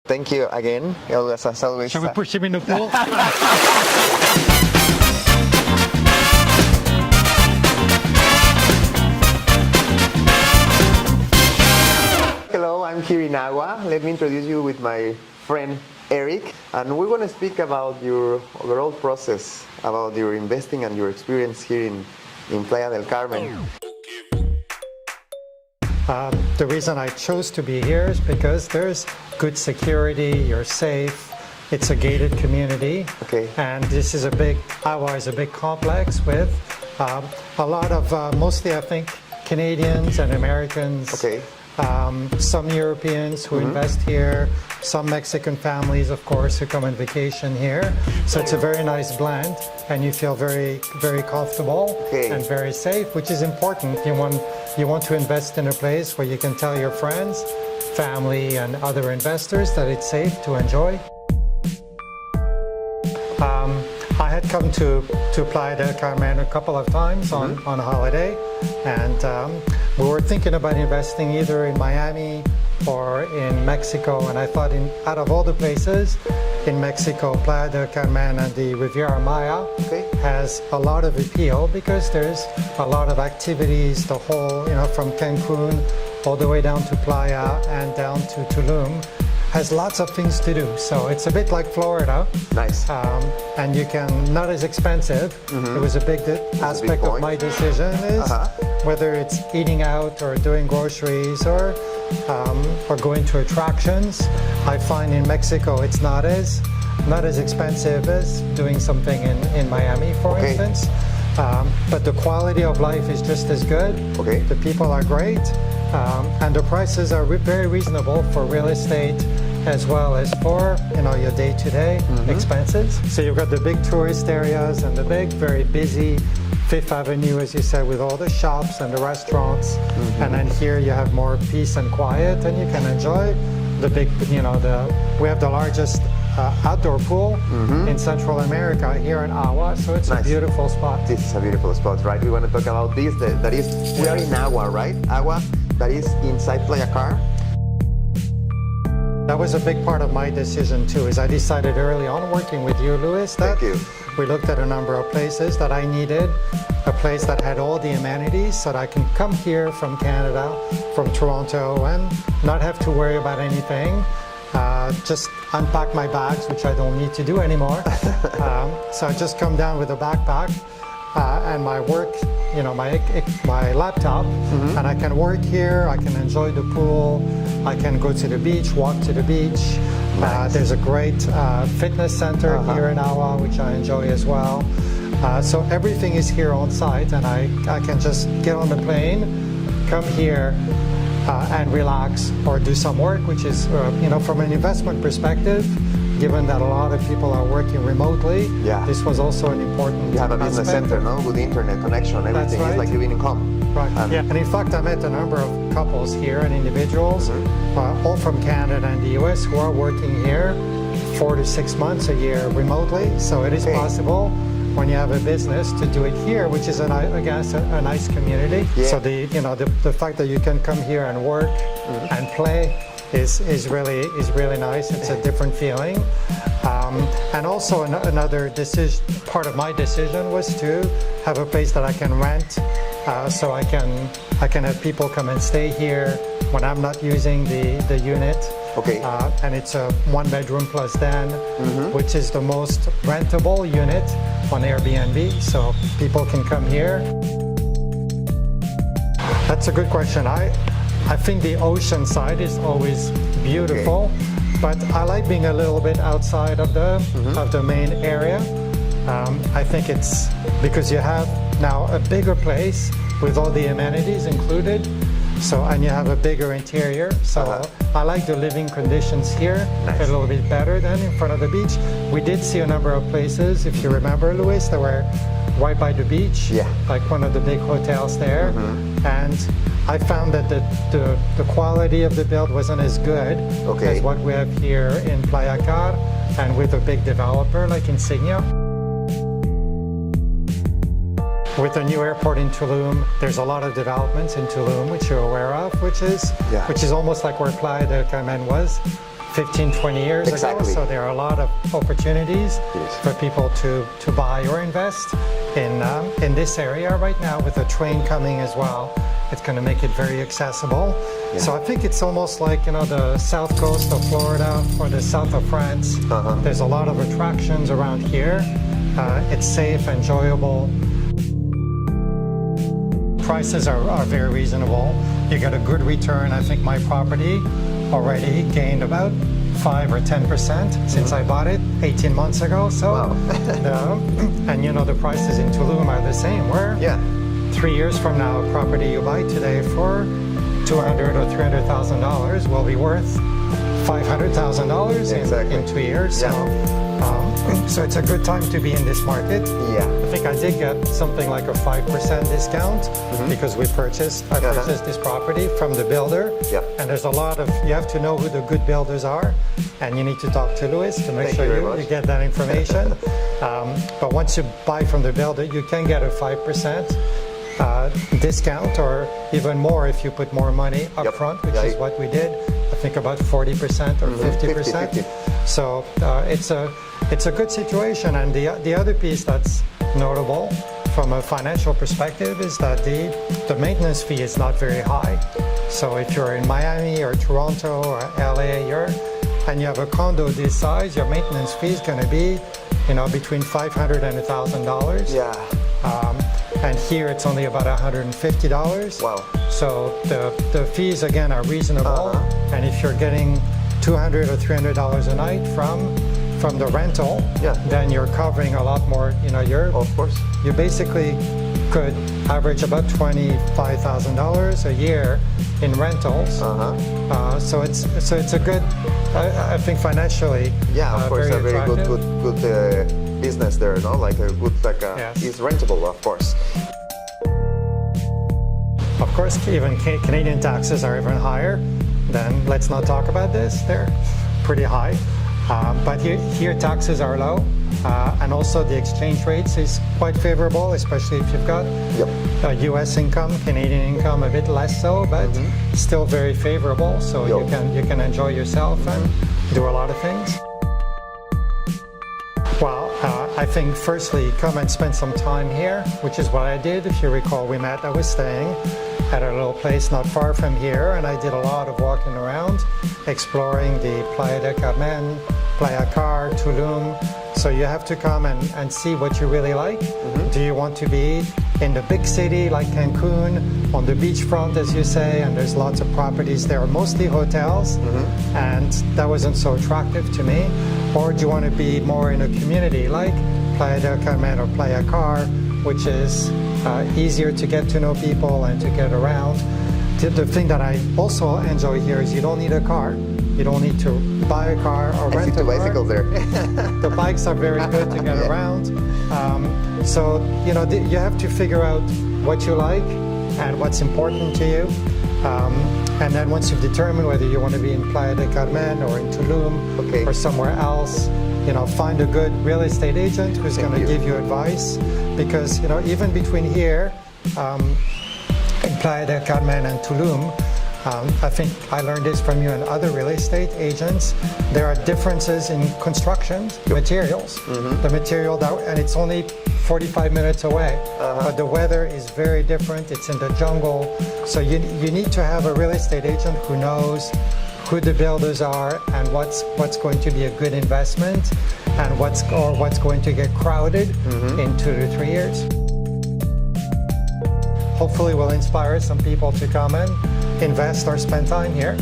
Thank you again. As always. Shall we push him in the pool? Hello, I'm here in Agua. Let me introduce you with my friend Eric, and we're going to speak about your overall process, about your investing and your experience here in Playa del Carmen. The reason I chose to be here is because there's good security, you're safe, it's a gated community, Okay. and this is Agua is a big complex with a lot of, mostly I think, Canadians and Americans, Okay. Some Europeans who invest here, some Mexican families, of course, who come on vacation here. So it's a very nice blend, and you feel very, very comfortable Okay. and very safe, which is important. You want to invest in a place where you can tell your friends, family, and other investors that it's safe to enjoy. I had come to Playa del Carmen a couple of times on holiday, and we were thinking about investing either in Miami or in Mexico, and I thought out of all the places in Mexico, Playa del Carmen and the Riviera Maya has a lot of appeal because there's a lot of activities, the whole, from Cancun all the way down to Playa and down to Tulum has lots of things to do. So it's a bit like Florida. Nice. And you can, not as expensive. It was a big aspect of my decision is whether it's eating out or doing groceries or going to attractions. I find in Mexico it's not as expensive as doing something in Miami, for instance. But the quality of life is just as good. Okay. The people are great, and the prices are very reasonable for real estate as well as for your day-to-day expenses. So you've got the big tourist areas and the big, very busy Fifth Avenue, as you said, with all the shops and the restaurants. And then here you have more peace and quiet, and you can enjoy the big, we have the largest outdoor pool in Central America here in Agua, so it's a beautiful spot. This is a beautiful spot, right? We want to talk about this. We are in Agua, right? Agua, that is inside Playa Car. That was a big part of my decision too, is I decided early on working with you, Luis, that we looked at a number of places that I needed, a place that had all the amenities so that I can come here from Canada, from Toronto, and not have to worry about anything. Just unpack my bags, which I don't need to do anymore. So I just come down with a backpack and my work, my laptop, and I can work here, I can enjoy the pool, I can go to the beach, walk to the beach. There's a great fitness center here in Agua, which I enjoy as well. So everything is here on site, and I can just get on the plane, come here, and relax or do some work, which is, from an investment perspective, given that a lot of people are working remotely, this was also an important You have a business center, no? With internet connection, everything is like living in home. Right, and in fact I met a number of couples here and individuals, all from Canada and the US, who are working here 4 to 6 months a year remotely, so it is possible when you have a business to do it here, which is a nice community. So the fact that you can come here and work and play is really nice. It's a different feeling. And also another part of my decision was to have a place that I can rent, so I can have people come and stay here when I'm not using the unit. And it's a 1-bedroom plus den, which is the most rentable unit on Airbnb, so people can come here. That's a good question. I think the ocean side is always beautiful, but I like being a little bit outside of the main area. I think it's because you have now a bigger place with all the amenities included, and you have a bigger interior. So I like the living conditions here a little bit better than in front of the beach. We did see a number of places, if you remember, Luis, that were right by the beach, like one of the big hotels there. And I found that the quality of the build wasn't as good as what we have here in Playa Car and with a big developer like Insignia. With the new airport in Tulum, there's a lot of developments in Tulum, which you're aware of, which is almost like where Playa del Carmen was 15, 20 years Exactly. ago. So there are a lot of opportunities Yes. for people to buy or invest in this area right now with a train coming as well. It's going to make it very accessible. Yeah. So I think it's almost like, the south coast of Florida or the south of France. There's a lot of attractions around here. It's safe, enjoyable. Prices are very reasonable. You get a good return. I think my property already gained about 5 or 10% since I bought it 18 months ago. So, Wow. and the prices in Tulum are the same. Where Yeah. 3 years from now, a property you buy today for $200,000 or $300,000 will be worth $500,000 Exactly. in 2 years. Yeah. So it's a good time to be in this market. Yeah. I think I did get something like a 5% discount because I purchased this property from the builder. Yeah. And there's a lot of, you have to know who the good builders are, and you need to talk to Louis to make Thank sure you very you much. get that information. But once you buy from the builder, you can get a 5% discount, or even more if you put more money up Yep. front, which Yeah. is what we did. I think about 40% or 50%. 50. So it's a good situation. And the other piece that's notable from a financial perspective is that the maintenance fee is not very high. So if you're in Miami or Toronto or LA, and you have a condo this size, your maintenance fee is going to be, between $500 and $1,000. Yeah. And here it's only about $150. Wow. So the fees again are reasonable. And if you're getting $200 or $300 a night from the rental, Yeah. then you're covering a lot more. Of course. You basically could average about $25,000 a year in rentals. So it's a good. I think financially. Yeah, of course, a very attractive. good business there, no? Like a good, Yes. it's rentable, of course. Of course, even Canadian taxes are even higher. Then let's not talk about this. They're pretty high. But here taxes are low. And also the exchange rates is quite favorable, especially if you've got US income, Canadian income a bit less so, but still very favorable. So you can enjoy yourself and do a lot of things. Well, I think firstly, come and spend some time here, which is what I did. If you recall, I was staying at a little place not far from here, and I did a lot of walking around, exploring the Playa del Carmen, Playa Car, Tulum. So you have to come and see what you really like. Do you want to be in the big city like Cancun, on the beachfront, as you say, and there's lots of properties there, mostly hotels, and that wasn't so attractive to me? Or do you want to be more in a community like Playa del Carmen or Playa Car, which is easier to get to know people and to get around? The thing that I also enjoy here is you don't need a car. You don't need to buy a car or I see rent a two car. bicycles there. The bikes are very good to get around. So you have to figure out what you like and what's important to you. And then once you've determined whether you want to be in Playa del Carmen or in Tulum or somewhere else, find a good real estate agent who's going to give you advice. Because even between here, in Playa del Carmen and Tulum, I think I learned this from you and other real estate agents. There are differences in construction materials. The material and it's only 45 minutes away, but the weather is very different. It's in the jungle, so you need to have a real estate agent who knows who the builders are and what's going to be a good investment and what's going to get crowded in 2 to 3 years. Hopefully we'll inspire some people to come and invest or spend time here.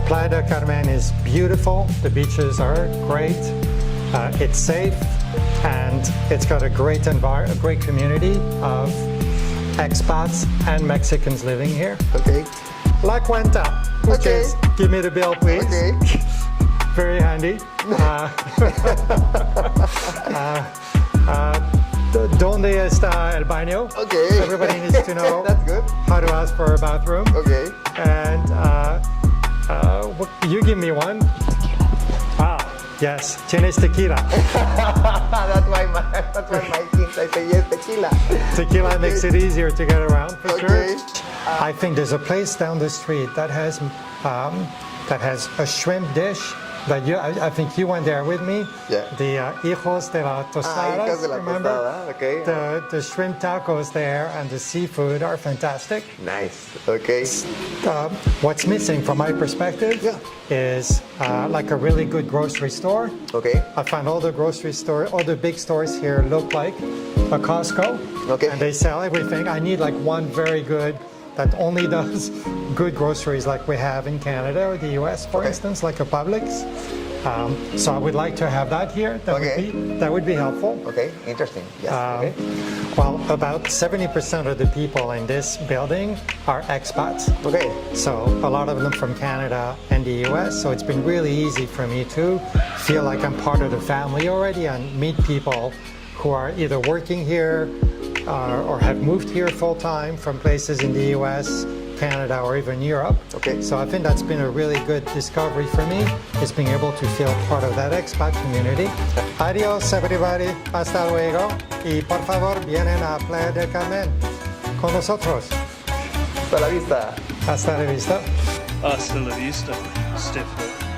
Playa del Carmen is beautiful. The beaches are great. It's safe, and it's got a great community of expats and Mexicans living here. Okay. La cuenta, which is, give me the bill, please. Okay. Very handy. ¿Dónde está el baño? Okay. Everybody needs to know That's good. how to ask for a bathroom. Okay. And you give me one. Yes, tienes tequila. That's why my kids, I say yes, tequila. Tequila makes it easier to get around, for Okay. sure. I think there's a place down the street that has that has a shrimp dish that I think you went there with me. Yeah. The hijos de la tostada. Hijos de la tostada, okay. The shrimp tacos there and the seafood are fantastic. Nice. Okay. What's missing from my perspective is like a really good grocery store. Okay. I find all the big stores here look like a Costco. Okay. And they sell everything. I need like one very good that only does good groceries like we have in Canada or the US, for instance, like a Publix. So I would like to have that here. That would be helpful. Okay, interesting. Yes. Well, about 70% of the people in this building are expats. Okay. So a lot of them from Canada and the US. So it's been really easy for me to feel like I'm part of the family already and meet people who are either working here or have moved here full time from places in the US, Canada, or even Europe. Okay. So I think that's been a really good discovery for me, is being able to feel part of that expat community. Adios, everybody. Hasta luego. Y por favor, vienen a Playa del Carmen con nosotros. Hasta la vista. Hasta la vista. Hasta la vista, Stefan.